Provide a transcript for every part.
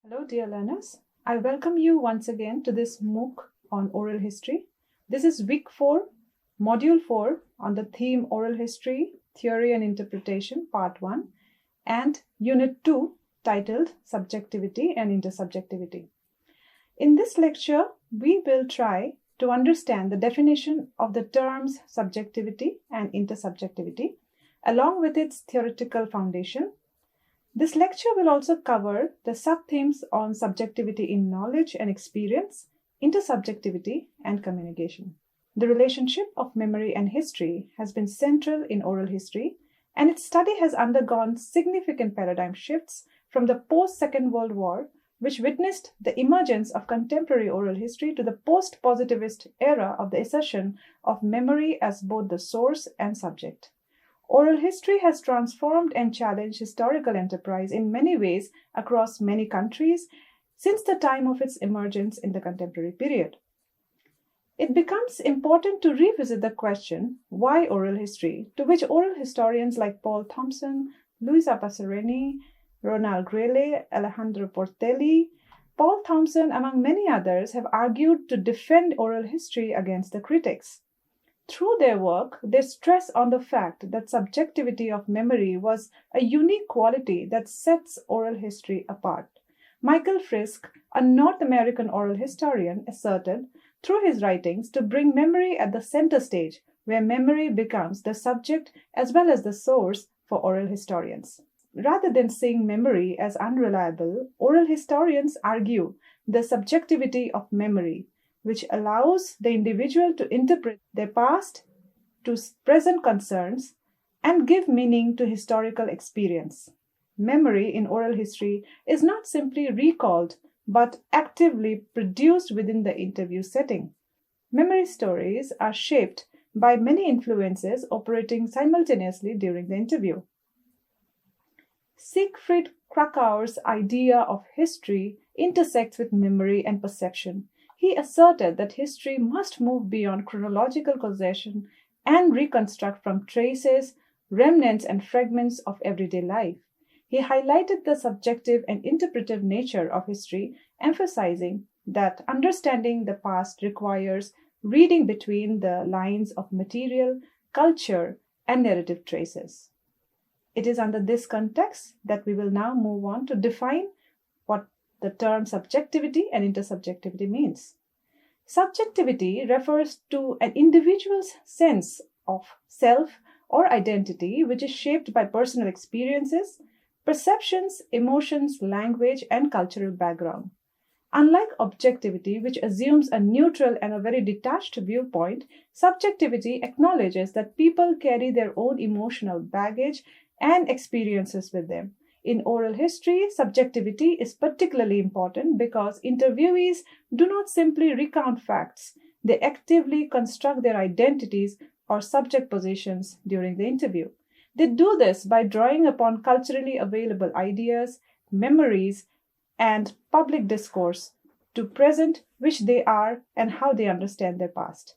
Hello, dear learners. I welcome you once again to this MOOC on oral history. This is week 4, module 4 on the theme oral history, theory and interpretation, part 1, and unit 2 titled subjectivity and intersubjectivity. In this lecture, we will try to understand the definition of the terms subjectivity and intersubjectivity, along with its theoretical foundation. This lecture will also cover the sub-themes on subjectivity in knowledge and experience, intersubjectivity, and communication. The relationship of memory and history has been central in oral history, and its study has undergone significant paradigm shifts from the post-Second World War, which witnessed the emergence of contemporary oral history, to the post-positivist era of the assertion of memory as both the source and subject. Oral history has transformed and challenged historical enterprise in many ways across many countries since the time of its emergence in the contemporary period. It becomes important to revisit the question, why oral history, to which oral historians like Paul Thompson, Luisa Passerini, Ronald Grayle, Alejandro Portelli, Paul Thompson, among many others, have argued to defend oral history against the critics. Through their work, they stress on the fact that subjectivity of memory was a unique quality that sets oral history apart. Michael Frisk, a North American oral historian, asserted through his writings to bring memory at the center stage, where memory becomes the subject as well as the source for oral historians. Rather than seeing memory as unreliable, oral historians argue the subjectivity of memory, which allows the individual to interpret their past to present concerns and give meaning to historical experience. Memory in oral history is not simply recalled, but actively produced within the interview setting. Memory stories are shaped by many influences operating simultaneously during the interview. Siegfried Krakauer's idea of history intersects with memory and perception. He asserted that history must move beyond chronological causation and reconstruct from traces, remnants, and fragments of everyday life. He highlighted the subjective and interpretive nature of history, emphasizing that understanding the past requires reading between the lines of material, culture, and narrative traces. It is under this context that we will now move on to define what the term subjectivity and intersubjectivity means. Subjectivity refers to an individual's sense of self or identity, which is shaped by personal experiences, perceptions, emotions, language, and cultural background. Unlike objectivity, which assumes a neutral and a very detached viewpoint, subjectivity acknowledges that people carry their own emotional baggage and experiences with them. In oral history, subjectivity is particularly important because interviewees do not simply recount facts, they actively construct their identities or subject positions during the interview. They do this by drawing upon culturally available ideas, memories, and public discourse to present which they are and how they understand their past.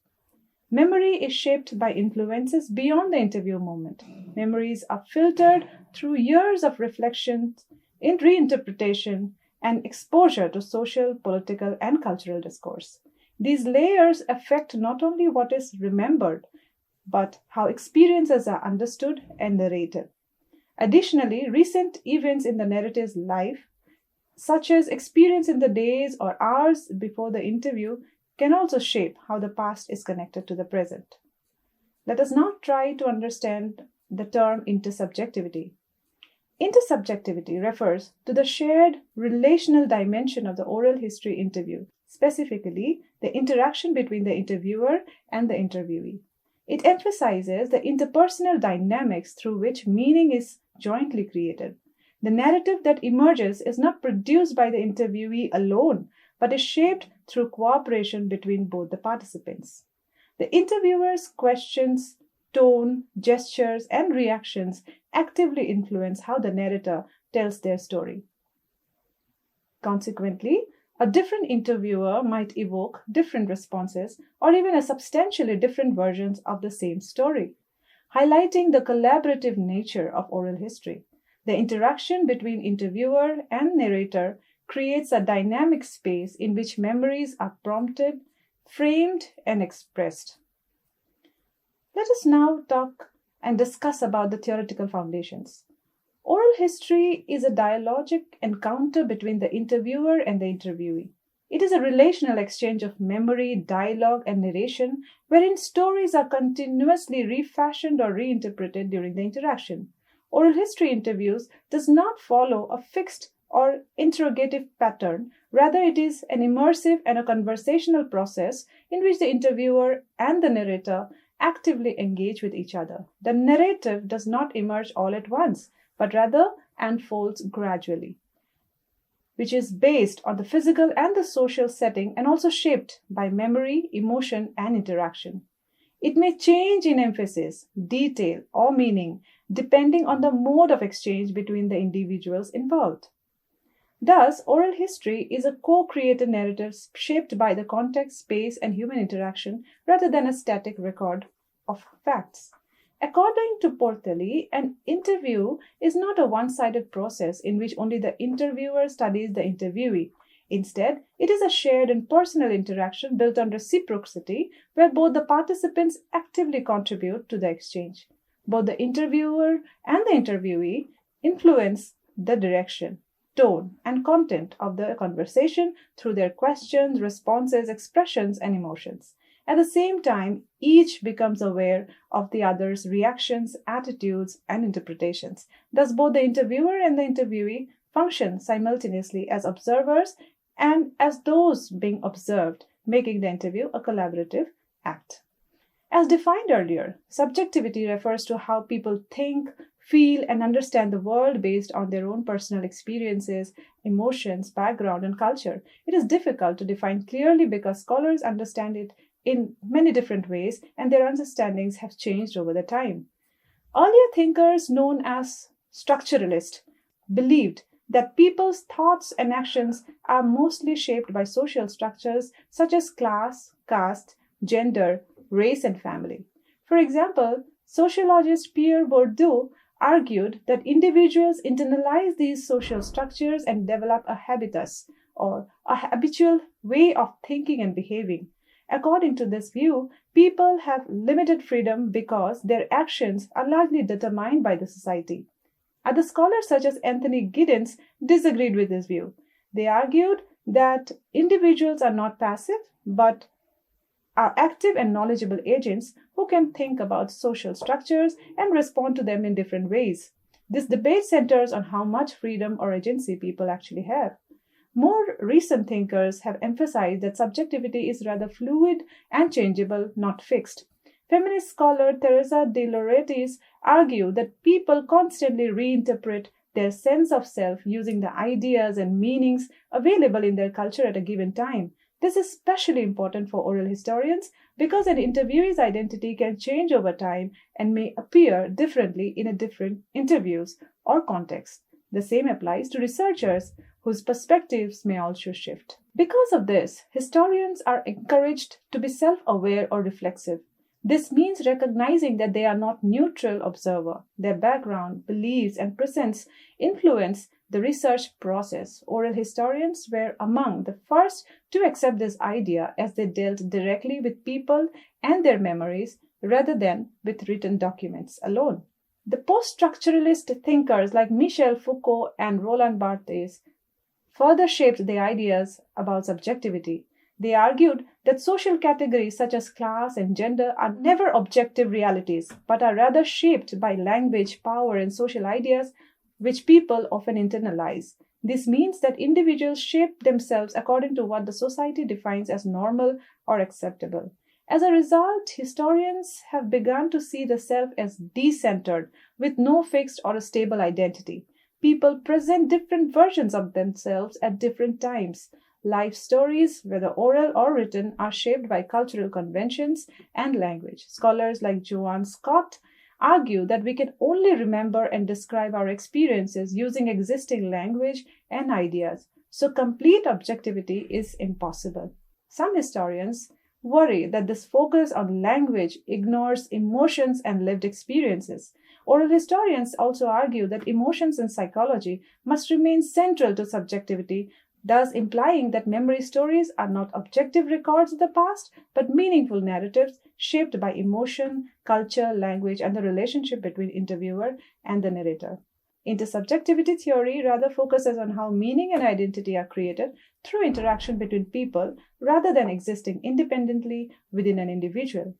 Memory is shaped by influences beyond the interview moment. Memories are filtered through years of reflection, in reinterpretation, and exposure to social, political, and cultural discourse. These layers affect not only what is remembered, but how experiences are understood and narrated. Additionally, recent events in the narrative's life, such as experience in the days or hours before the interview, can also shape how the past is connected to the present. Let us now try to understand the term intersubjectivity. Intersubjectivity refers to the shared relational dimension of the oral history interview, specifically the interaction between the interviewer and the interviewee. It emphasizes the interpersonal dynamics through which meaning is jointly created. The narrative that emerges is not produced by the interviewee alone, but is shaped through cooperation between both the participants. The interviewer's questions, tone, gestures, and reactions actively influence how the narrator tells their story. Consequently, a different interviewer might evoke different responses or even a substantially different versions of the same story, highlighting the collaborative nature of oral history. The interaction between interviewer and narrator creates a dynamic space in which memories are prompted, framed, and expressed. Let us now talk and discuss about the theoretical foundations. Oral history is a dialogic encounter between the interviewer and the interviewee. It is a relational exchange of memory, dialogue, and narration wherein stories are continuously refashioned or reinterpreted during the interaction. Oral history interviews does not follow a fixed or interrogative pattern. Rather, it is an immersive and a conversational process in which the interviewer and the narrator actively engage with each other. The narrative does not emerge all at once, but rather unfolds gradually, which is based on the physical and the social setting and also shaped by memory, emotion, and interaction. It may change in emphasis, detail, or meaning depending on the mode of exchange between the individuals involved. Thus, oral history is a co-created narrative shaped by the context, space, and human interaction rather than a static record of facts. According to Portelli, an interview is not a one-sided process in which only the interviewer studies the interviewee. Instead, it is a shared and personal interaction built on reciprocity where both the participants actively contribute to the exchange. Both the interviewer and the interviewee influence the direction, tone, and content of the conversation through their questions, responses, expressions, and emotions. At the same time, each becomes aware of the other's reactions, attitudes, and interpretations. Thus, both the interviewer and the interviewee function simultaneously as observers and as those being observed, making the interview a collaborative act. As defined earlier, subjectivity refers to how people think, feel, and understand the world based on their own personal experiences, emotions, background, and culture. It is difficult to define clearly because scholars understand it in many different ways and their understandings have changed over the time. Earlier thinkers, known as structuralists, believed that people's thoughts and actions are mostly shaped by social structures such as class, caste, gender, race, and family. For example, sociologist Pierre Bourdieu argued that individuals internalize these social structures and develop a habitus, or a habitual way of thinking and behaving. According to this view, people have limited freedom because their actions are largely determined by the society. Other scholars such as Anthony Giddens disagreed with this view. They argued that individuals are not passive but are active and knowledgeable agents who can think about social structures and respond to them in different ways. This debate centers on how much freedom or agency people actually have. More recent thinkers have emphasized that subjectivity is rather fluid and changeable, not fixed. Feminist scholar Teresa de Lauretis argued that people constantly reinterpret their sense of self using the ideas and meanings available in their culture at a given time. This is especially important for oral historians because an interviewee's identity can change over time and may appear differently in different interviews or contexts. The same applies to researchers whose perspectives may also shift. Because of this, historians are encouraged to be self-aware or reflexive. This means recognizing that they are not neutral observer. Their background, beliefs, and presence influence the research process. Oral historians were among the first to accept this idea as they dealt directly with people and their memories rather than with written documents alone. The post-structuralist thinkers like Michel Foucault and Roland Barthes further shaped the ideas about subjectivity. They argued that social categories such as class and gender are never objective realities, but are rather shaped by language, power, and social ideas which people often internalize. This means that individuals shape themselves according to what the society defines as normal or acceptable. As a result, historians have begun to see the self as decentered, with no fixed or a stable identity. People present different versions of themselves at different times. Life stories, whether oral or written, are shaped by cultural conventions and language. Scholars like Joanne Scott argue that we can only remember and describe our experiences using existing language and ideas, so complete objectivity is impossible. Some historians worry that this focus on language ignores emotions and lived experiences. Oral historians also argue that emotions and psychology must remain central to subjectivity thus implying that memory stories are not objective records of the past, but meaningful narratives shaped by emotion, culture, language, and the relationship between interviewer and the narrator. Intersubjectivity theory rather focuses on how meaning and identity are created through interaction between people rather than existing independently within an individual.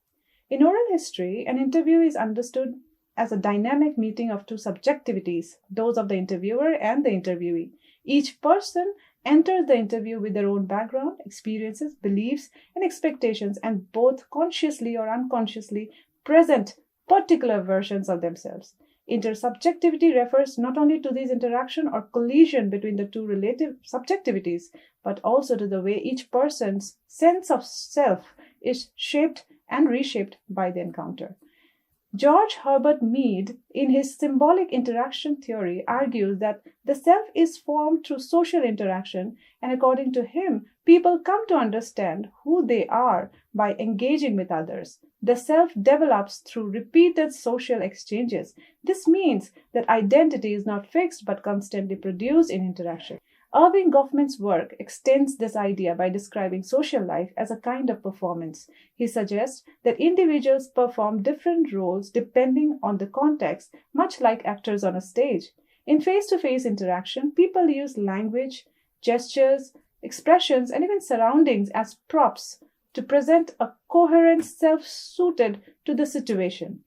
In oral history, an interview is understood as a dynamic meeting of two subjectivities, those of the interviewer and the interviewee. Each person enters the interview with their own background, experiences, beliefs, and expectations, and both consciously or unconsciously present particular versions of themselves. Intersubjectivity refers not only to this interaction or collision between the two relative subjectivities, but also to the way each person's sense of self is shaped and reshaped by the encounter. George Herbert Mead, in his symbolic interaction theory, argues that the self is formed through social interaction, and according to him, people come to understand who they are by engaging with others. The self develops through repeated social exchanges. This means that identity is not fixed but constantly produced in interaction. Erving Goffman's work extends this idea by describing social life as a kind of performance. He suggests that individuals perform different roles depending on the context, much like actors on a stage. In face-to-face interaction, people use language, gestures, expressions, and even surroundings as props to present a coherent self suited to the situation.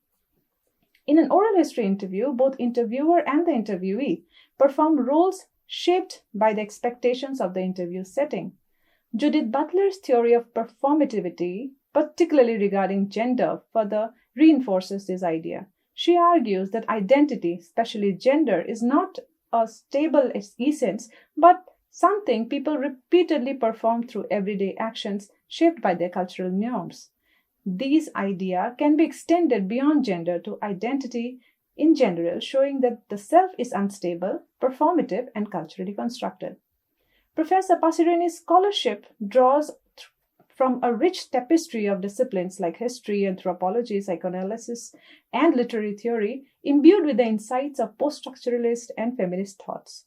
In an oral history interview, both interviewer and the interviewee perform roles shaped by the expectations of the interview setting. Judith Butler's theory of performativity, particularly regarding gender, further reinforces this idea. She argues that identity, especially gender, is not a stable essence, but something people repeatedly perform through everyday actions shaped by their cultural norms. These ideas can be extended beyond gender to identity in general, showing that the self is unstable, performative, and culturally constructed. Professor Passerini's scholarship draws from a rich tapestry of disciplines like history, anthropology, psychoanalysis, and literary theory, imbued with the insights of post-structuralist and feminist thoughts.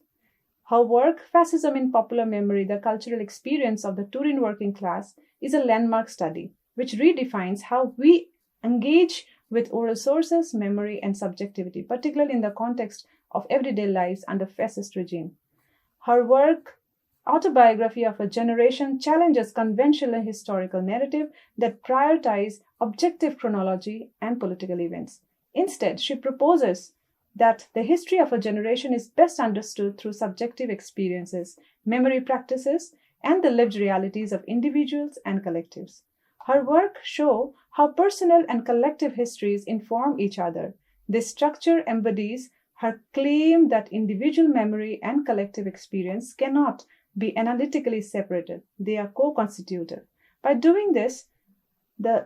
Her work, Fascism in Popular Memory, the Cultural Experience of the Turin Working Class, is a landmark study, which redefines how we engage with oral sources, memory, and subjectivity, particularly in the context of everyday lives under fascist regime. Her work, Autobiography of a Generation, challenges conventional historical narrative that prioritize objective chronology and political events. Instead, she proposes that the history of a generation is best understood through subjective experiences, memory practices, and the lived realities of individuals and collectives. Her work shows how personal and collective histories inform each other. This structure embodies her claim that individual memory and collective experience cannot be analytically separated. They are co-constitutive. By doing this,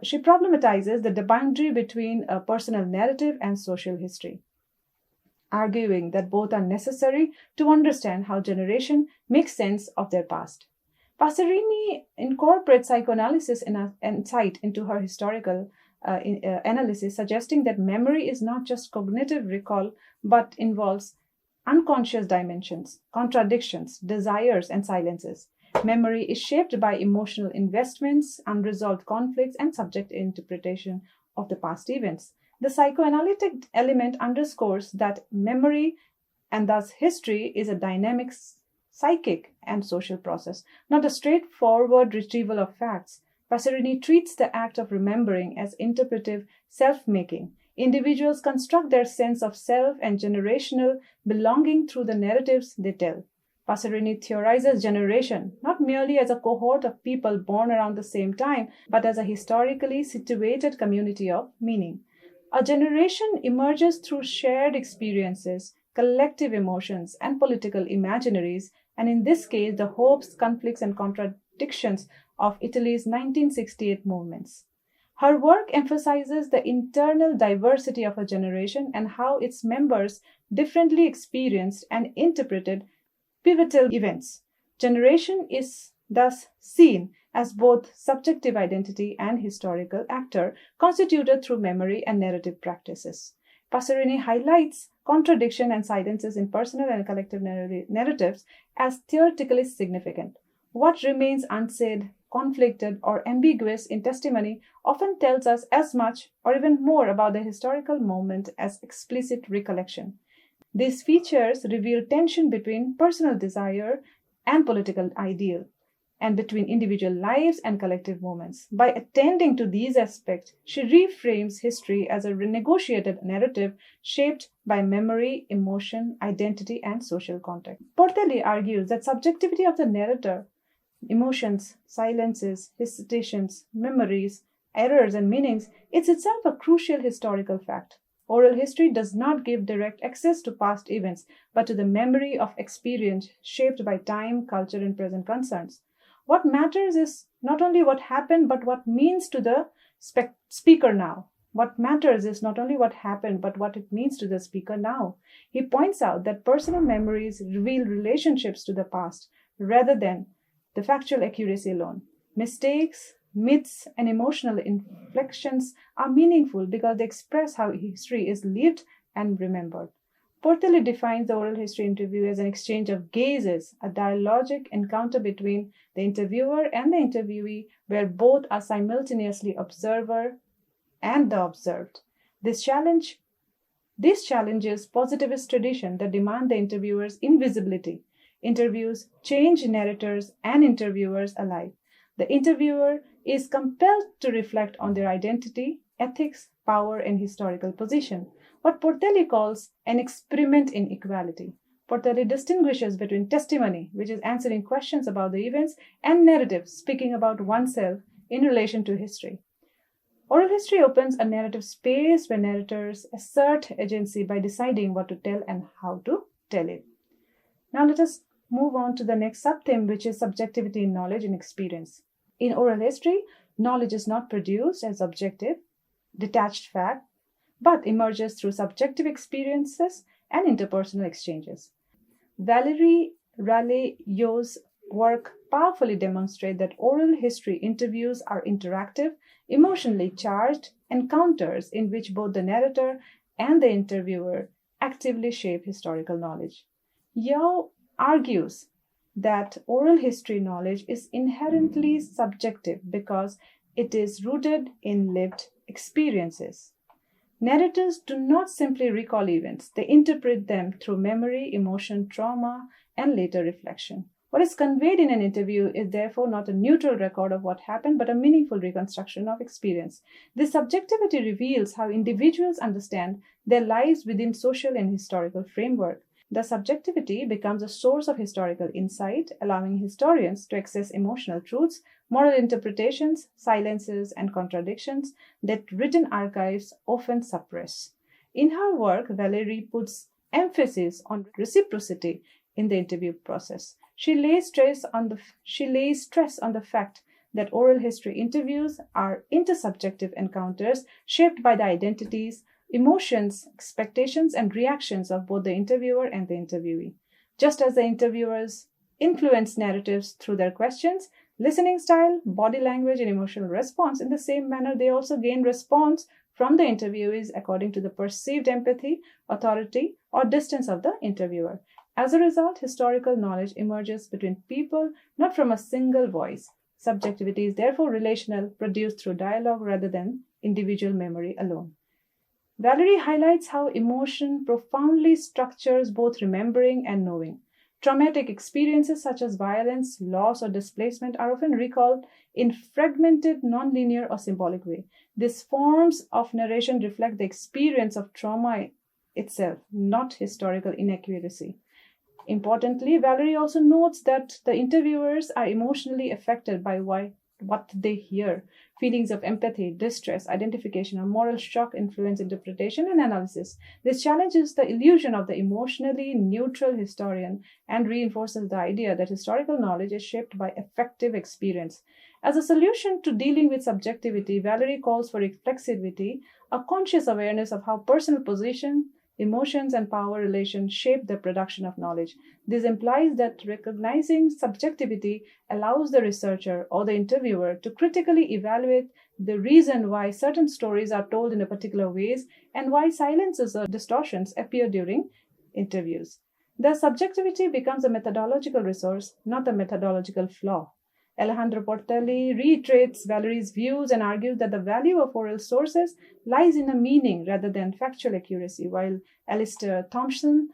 she problematizes the boundary between a personal narrative and social history, arguing that both are necessary to understand how generation makes sense of their past. Passerini incorporates psychoanalysis insight into her historical analysis, suggesting that memory is not just cognitive recall, but involves unconscious dimensions, contradictions, desires, and silences. Memory is shaped by emotional investments, unresolved conflicts, and subject interpretation of the past events. The psychoanalytic element underscores that memory, and thus history, is a dynamic psychic and social process, not a straightforward retrieval of facts. Passerini treats the act of remembering as interpretive self-making. Individuals construct their sense of self and generational belonging through the narratives they tell. Passerini theorizes generation not merely as a cohort of people born around the same time, but as a historically situated community of meaning. A generation emerges through shared experiences, collective emotions, and political imaginaries, and in this case, the hopes, conflicts, and contradictions of Italy's 1968 movements. Her work emphasizes the internal diversity of a generation and how its members differently experienced and interpreted pivotal events. Generation is thus seen as both subjective identity and historical actor, constituted through memory and narrative practices. Passerini highlights contradiction, and silences in personal and collective narratives as theoretically significant. What remains unsaid, conflicted, or ambiguous in testimony often tells us as much or even more about the historical moment as explicit recollection. These features reveal tension between personal desire and political ideal, and between individual lives and collective moments. By attending to these aspects, she reframes history as a renegotiated narrative shaped by memory, emotion, identity, and social context. Portelli argues that subjectivity of the narrator, emotions, silences, hesitations, memories, errors, and meanings, is itself a crucial historical fact. Oral history does not give direct access to past events, but to the memory of experience shaped by time, culture, and present concerns. What matters is not only what happened, but what means to the speaker now. What matters is not only what happened, but what it means to the speaker now. He points out that personal memories reveal relationships to the past rather than the factual accuracy alone. Mistakes, myths, and emotional inflections are meaningful because they express how history is lived and remembered. Portelli defines the oral history interview as an exchange of gazes, a dialogic encounter between the interviewer and the interviewee, where both are simultaneously observer and the observed. This challenges positivist tradition that demand the interviewer's invisibility. Interviews change narrators and interviewers alike. The interviewer is compelled to reflect on their identity, ethics, power, and historical position, what Portelli calls an experiment in equality. Portelli distinguishes between testimony, which is answering questions about the events, and narrative, speaking about oneself in relation to history. Oral history opens a narrative space where narrators assert agency by deciding what to tell and how to tell it. Now let us move on to the next subtheme, which is subjectivity in knowledge and experience. In oral history, knowledge is not produced as objective, detached fact, but emerges through subjective experiences and interpersonal exchanges. Valerie Raley-Yo's work powerfully demonstrates that oral history interviews are interactive, emotionally charged encounters in which both the narrator and the interviewer actively shape historical knowledge. Yao argues that oral history knowledge is inherently subjective because it is rooted in lived experiences. Narrators do not simply recall events, they interpret them through memory, emotion, trauma, and later reflection. What is conveyed in an interview is therefore not a neutral record of what happened, but a meaningful reconstruction of experience. This subjectivity reveals how individuals understand their lives within social and historical framework. The subjectivity becomes a source of historical insight, allowing historians to access emotional truths, moral interpretations, silences, and contradictions that written archives often suppress. In her work, Valerie puts emphasis on reciprocity in the interview process. She lays stress on the fact that oral history interviews are intersubjective encounters shaped by the identities, emotions, expectations, and reactions of both the interviewer and the interviewee. Just as the interviewers influence narratives through their questions, listening style, body language, and emotional response, in the same manner, they also gain response from the interviewees according to the perceived empathy, authority, or distance of the interviewer. As a result, historical knowledge emerges between people, not from a single voice. Subjectivity is therefore relational, produced through dialogue rather than individual memory alone. Valerie highlights how emotion profoundly structures both remembering and knowing. Traumatic experiences such as violence, loss, or displacement are often recalled in fragmented, nonlinear, or symbolic way. These forms of narration reflect the experience of trauma itself, not historical inaccuracy. Importantly, Valerie also notes that the interviewers are emotionally affected by what they hear. Feelings of empathy, distress, identification, or moral shock influence interpretation and analysis. This challenges the illusion of the emotionally neutral historian and reinforces the idea that historical knowledge is shaped by affective experience. As a solution to dealing with subjectivity, Valerie calls for reflexivity, a conscious awareness of how personal position, emotions, and power relations shape the production of knowledge. This implies that recognizing subjectivity allows the researcher or the interviewer to critically evaluate the reason why certain stories are told in a particular ways, and why silences or distortions appear during interviews. The subjectivity becomes a methodological resource, not a methodological flaw. Alejandro Portelli reiterates Valerie's views and argues that the value of oral sources lies in a meaning rather than factual accuracy, while Alistair Thompson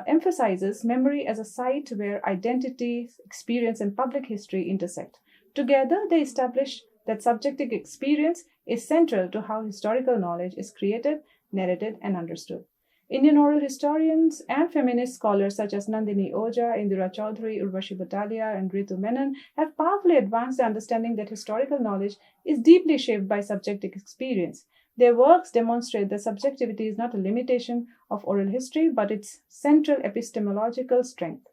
emphasizes memory as a site where identity, experience, and public history intersect. Together, they establish that subjective experience is central to how historical knowledge is created, narrated, and understood. Indian oral historians and feminist scholars such as Nandini Oja, Indira Chaudhary, Urvashi Batalia, and Ritu Menon have powerfully advanced the understanding that historical knowledge is deeply shaped by subjective experience. Their works demonstrate that subjectivity is not a limitation of oral history, but its central epistemological strength.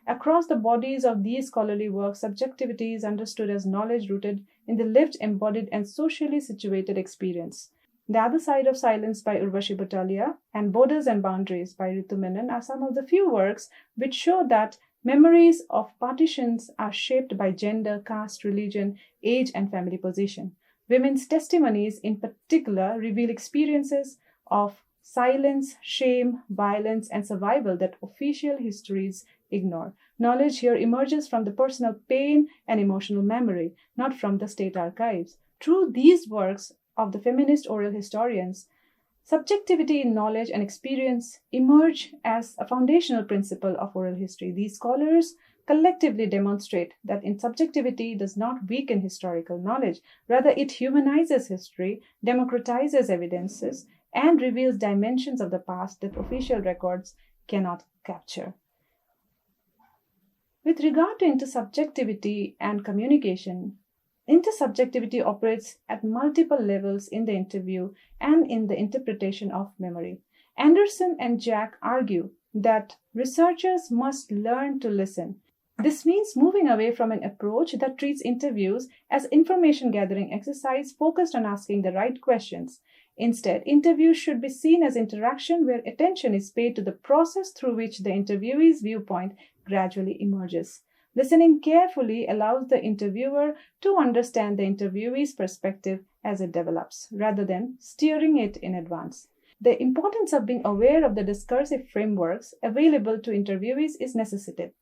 Across the bodies of these scholarly works, subjectivity is understood as knowledge rooted in the lived, embodied, and socially situated experience. The Other Side of Silence by Urvashi Batalia and Borders and Boundaries by Ritu Menon are some of the few works which show that memories of partitions are shaped by gender, caste, religion, age, and family position. Women's testimonies, in particular, reveal experiences of silence, shame, violence, and survival that official histories ignore. Knowledge here emerges from the personal pain and emotional memory, not from the state archives. Through these works of the feminist oral historians, subjectivity in knowledge and experience emerge as a foundational principle of oral history. These scholars collectively demonstrate that subjectivity does not weaken historical knowledge. Rather, it humanizes history, democratizes evidences, and reveals dimensions of the past that official records cannot capture. With regard to intersubjectivity and communication, intersubjectivity operates at multiple levels in the interview and in the interpretation of memory. Anderson and Jack argue that researchers must learn to listen. This means moving away from an approach that treats interviews as information gathering exercise focused on asking the right questions. Instead, interviews should be seen as interaction where attention is paid to the process through which the interviewee's viewpoint gradually emerges. Listening carefully allows the interviewer to understand the interviewee's perspective as it develops, rather than steering it in advance. The importance of being aware of the discursive frameworks available to interviewees is necessitated.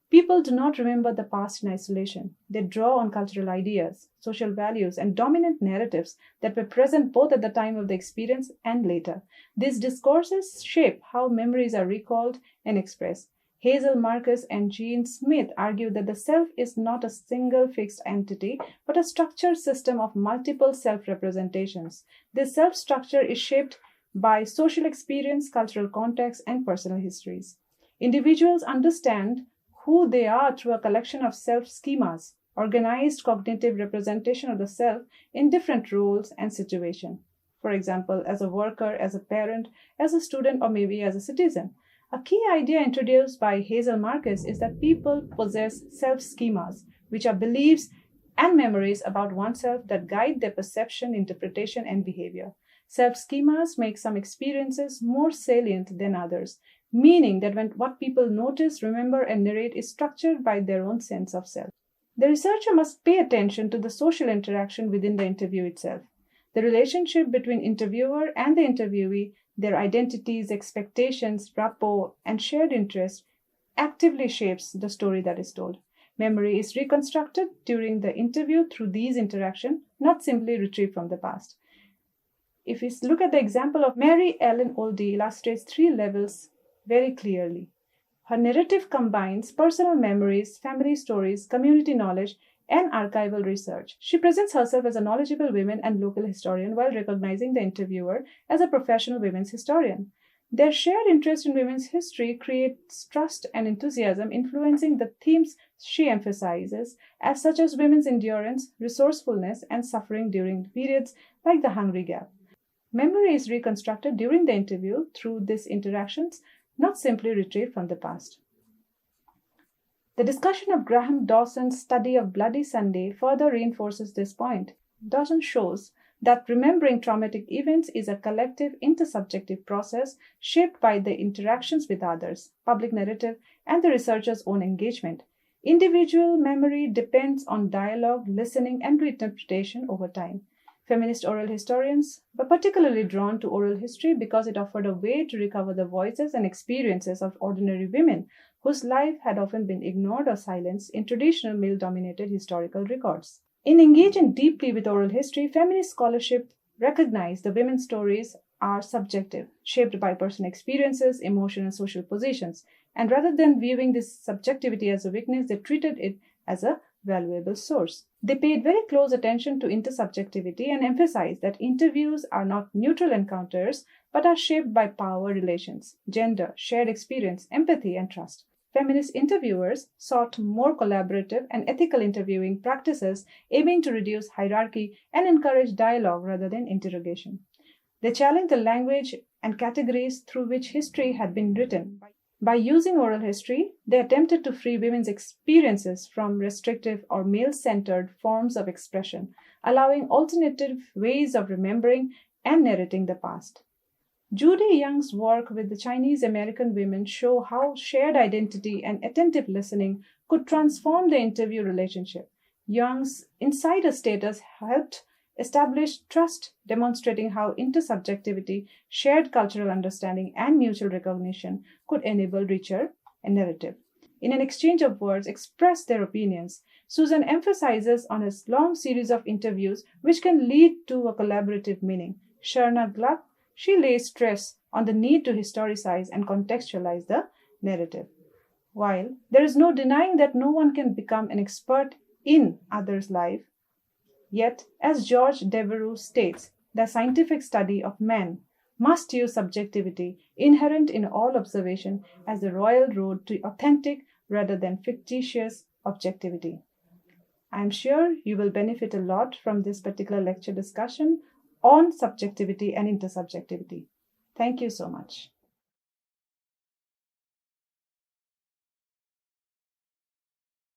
People do not remember the past in isolation. They draw on cultural ideas, social values, and dominant narratives that were present both at the time of the experience and later. These discourses shape how memories are recalled and expressed. Hazel Marcus and Jean Smith argue that the self is not a single fixed entity, but a structured system of multiple self-representations. This self-structure is shaped by social experience, cultural context, and personal histories. Individuals understand who they are through a collection of self-schemas, organized cognitive representation of the self in different roles and situations. For example, as a worker, as a parent, as a student, or maybe as a citizen. A key idea introduced by Hazel Marcus is that people possess self-schemas, which are beliefs and memories about oneself that guide their perception, interpretation, and behavior. Self-schemas make some experiences more salient than others, meaning that what people notice, remember, and narrate is structured by their own sense of self. The researcher must pay attention to the social interaction within the interview itself. The relationship between interviewer and the interviewee, their identities, expectations, rapport, and shared interests actively shapes the story that is told. Memory is reconstructed during the interview through these interactions, not simply retrieved from the past. If we look at the example of Mary Ellen Oldie, illustrates three levels very clearly. Her narrative combines personal memories, family stories, community knowledge, and archival research. She presents herself as a knowledgeable woman and local historian while recognizing the interviewer as a professional women's historian. Their shared interest in women's history creates trust and enthusiasm, influencing the themes she emphasizes, as such as women's endurance, resourcefulness, and suffering during periods like the Hungry Gap. Memory is reconstructed during the interview through these interactions, not simply retrieved from the past. The discussion of Graham Dawson's study of Bloody Sunday further reinforces this point. Dawson shows that remembering traumatic events is a collective intersubjective process shaped by the interactions with others, public narrative, and the researcher's own engagement. Individual memory depends on dialogue, listening, and reinterpretation over time. Feminist oral historians were particularly drawn to oral history because it offered a way to recover the voices and experiences of ordinary women whose life had often been ignored or silenced in traditional male-dominated historical records. In engaging deeply with oral history, feminist scholarship recognized the women's stories are subjective, shaped by personal experiences, emotion, and social positions, and rather than viewing this subjectivity as a weakness, they treated it as a valuable source. They paid very close attention to intersubjectivity and emphasized that interviews are not neutral encounters but are shaped by power relations, gender, shared experience, empathy, and trust. Feminist interviewers sought more collaborative and ethical interviewing practices aiming to reduce hierarchy and encourage dialogue rather than interrogation. They challenged the language and categories through which history had been written. By using oral history, they attempted to free women's experiences from restrictive or male-centered forms of expression, allowing alternative ways of remembering and narrating the past. Judy Young's work with the Chinese American women show how shared identity and attentive listening could transform the interview relationship. Young's insider status helped establish trust, demonstrating how intersubjectivity, shared cultural understanding, and mutual recognition could enable richer narrative. In an exchange of words, express their opinions. Susan emphasizes on a long series of interviews which can lead to a collaborative meaning. Sharna Gluck, she lays stress on the need to historicize and contextualize the narrative. While there is no denying that no one can become an expert in others' life, yet, as George Devereux states, the scientific study of men must use subjectivity inherent in all observation as the royal road to authentic rather than fictitious objectivity. I am sure you will benefit a lot from this particular lecture discussion on subjectivity and intersubjectivity. Thank you so much.